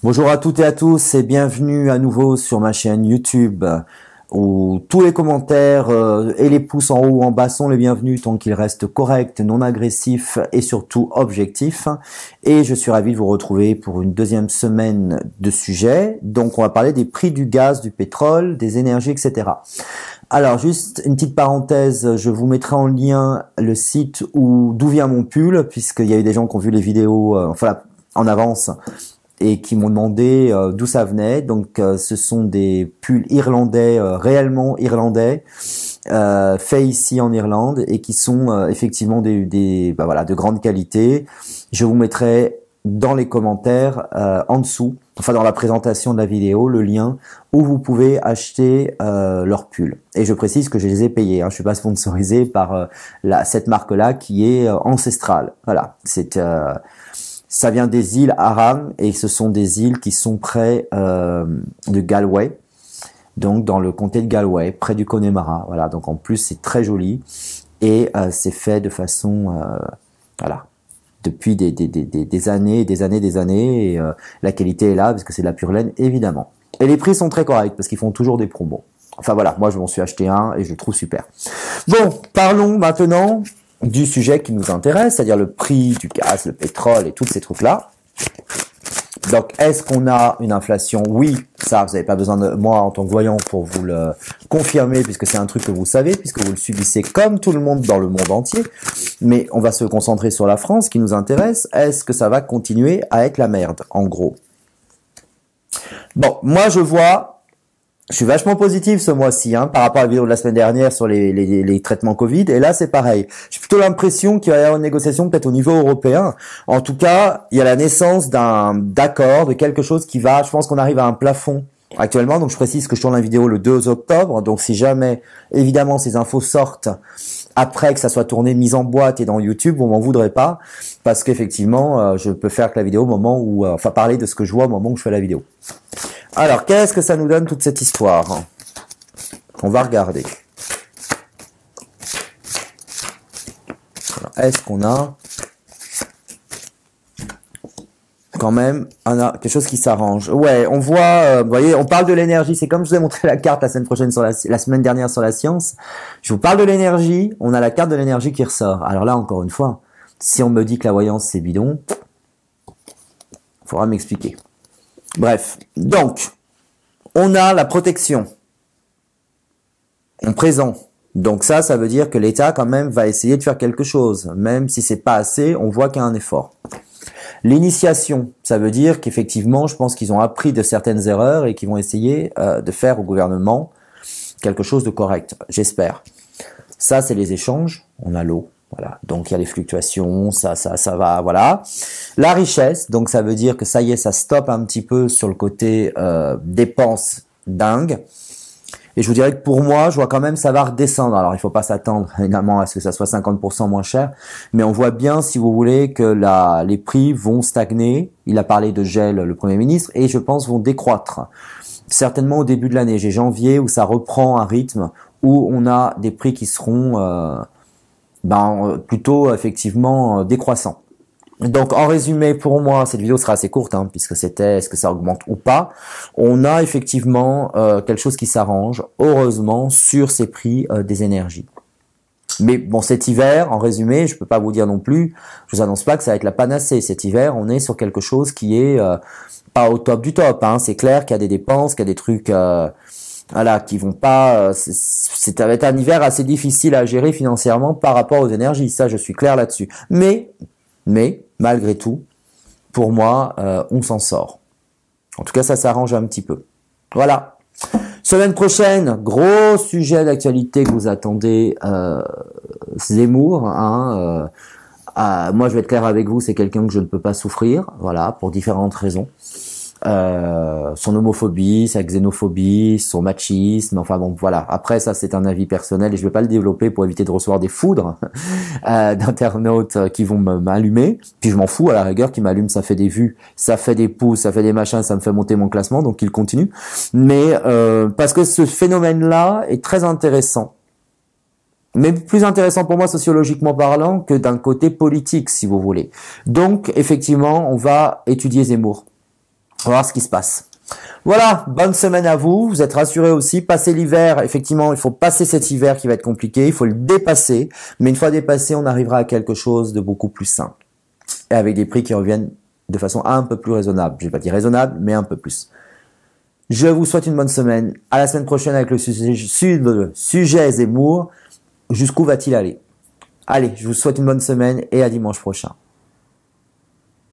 Bonjour à toutes et à tous et bienvenue à nouveau sur ma chaîne YouTube où tous les commentaires et les pouces en haut ou en bas sont les bienvenus tant qu'ils restent corrects, non agressifs et surtout objectifs. Et je suis ravi de vous retrouver pour une deuxième semaine de sujets. Donc on va parler des prix du gaz, du pétrole, des énergies, etc. Alors juste une petite parenthèse, je vous mettrai en lien le site d'où vient mon pull, puisqu'il y a eu des gens qui ont vu les vidéos en avance et qui m'ont demandé d'où ça venait. Donc ce sont des pulls irlandais, réellement irlandais, faits ici en Irlande et qui sont effectivement de grande qualité. Je vous mettrai dans les commentaires en dessous, enfin dans la présentation de la vidéo, le lien où vous pouvez acheter leurs pulls. Et je précise que je les ai payés, hein. Je suis pas sponsorisé par cette marque-là qui est ancestrale. Voilà, ça vient des îles Aran et ce sont des îles qui sont près de Galway, donc dans le comté de Galway, près du Connemara. Voilà, donc en plus c'est très joli et c'est fait de façon depuis des années, et la qualité est là parce que c'est de la pure laine évidemment. Et les prix sont très corrects parce qu'ils font toujours des promos. Enfin voilà, moi je m'en suis acheté un et je le trouve super. Bon, parlons maintenant du sujet qui nous intéresse, c'est-à-dire le prix du gaz, le pétrole et tous ces trucs-là. Donc, est-ce qu'on a une inflation? Oui, ça, vous n'avez pas besoin de moi en tant que voyant pour vous le confirmer, puisque c'est un truc que vous savez, puisque vous le subissez comme tout le monde dans le monde entier. Mais on va se concentrer sur la France qui nous intéresse. Est-ce que ça va continuer à être la merde, en gros? Bon, moi je suis vachement positif ce mois-ci par rapport à la vidéo de la semaine dernière sur les traitements Covid. Et là, c'est pareil. J'ai plutôt l'impression qu'il va y avoir une négociation peut-être au niveau européen. En tout cas, il y a la naissance d'accord, de quelque chose qui va... Je pense qu'on arrive à un plafond actuellement. Donc, je précise que je tourne la vidéo le 2 octobre. Donc, si jamais, évidemment, ces infos sortent après que ça soit tourné, mis en boîte et dans YouTube, vous m'en voudrez pas. Parce qu'effectivement, je peux faire que la vidéo au moment où... parler de ce que je vois au moment où je fais la vidéo. Alors, qu'est-ce que ça nous donne toute cette histoire? On va regarder. Est-ce qu'on a quand même quelque chose qui s'arrange? Ouais, on voit, vous voyez, on parle de l'énergie. C'est comme je vous ai montré la carte la semaine dernière sur la science. Je vous parle de l'énergie. On a la carte de l'énergie qui ressort. Alors là, encore une fois, si on me dit que la voyance c'est bidon, il faudra m'expliquer. Bref, donc, on a la protection en présent. Donc ça veut dire que l'État quand même va essayer de faire quelque chose. Même si c'est pas assez, on voit qu'il y a un effort. L'initiation, ça veut dire qu'effectivement, je pense qu'ils ont appris de certaines erreurs et qu'ils vont essayer de faire au gouvernement quelque chose de correct, j'espère. Ça, c'est les échanges. On a l'eau. Voilà, donc il y a les fluctuations, ça va, voilà. La richesse, donc ça veut dire que ça y est, ça stoppe un petit peu sur le côté dépenses dingues. Et je vous dirais que pour moi, je vois quand même ça va redescendre. Alors il faut pas s'attendre évidemment à ce que ça soit 50% moins cher, mais on voit bien, si vous voulez, que les prix vont stagner. Il a parlé de gel, le Premier ministre, et je pense vont décroître. Certainement au début de l'année, j'ai janvier où ça reprend un rythme où on a des prix qui seront plutôt effectivement décroissant. Donc en résumé, pour moi, cette vidéo sera assez courte, puisque c'était est-ce que ça augmente ou pas. On a effectivement quelque chose qui s'arrange, heureusement, sur ces prix des énergies. Mais bon, cet hiver, en résumé, je peux pas vous dire non plus, je vous annonce pas que ça va être la panacée. Cet hiver, on est sur quelque chose qui est pas au top du top. C'est clair qu'il y a des dépenses, qu'il y a des trucs... qui vont pas, ça va être un hiver assez difficile à gérer financièrement par rapport aux énergies. Ça, je suis clair là-dessus. Mais, malgré tout, pour moi, on s'en sort. En tout cas, ça s'arrange un petit peu. Voilà. Semaine prochaine, gros sujet d'actualité que vous attendez, Zemmour. Moi, je vais être clair avec vous, c'est quelqu'un que je ne peux pas souffrir. Voilà, pour différentes raisons. Son homophobie, sa xénophobie, son machisme, enfin bon voilà. Après ça c'est un avis personnel et je vais pas le développer pour éviter de recevoir des foudres d'internautes qui vont m'allumer. Puis je m'en fous, à la rigueur, qui m'allume, ça fait des vues, ça fait des pouces, ça fait des machins, ça me fait monter mon classement, donc il continue. Mais parce que ce phénomène-là est très intéressant. Mais plus intéressant pour moi sociologiquement parlant que d'un côté politique, si vous voulez. Donc effectivement, on va étudier Zemmour. On va voir ce qui se passe. Voilà, bonne semaine à vous. Vous êtes rassurés aussi. Passez l'hiver. Effectivement, il faut passer cet hiver qui va être compliqué. Il faut le dépasser. Mais une fois dépassé, on arrivera à quelque chose de beaucoup plus simple. Et avec des prix qui reviennent de façon un peu plus raisonnable. Je vais pas dire raisonnable, mais un peu plus. Je vous souhaite une bonne semaine. À la semaine prochaine avec le sujet Zemmour. Jusqu'où va-t-il aller? Allez, je vous souhaite une bonne semaine et à dimanche prochain.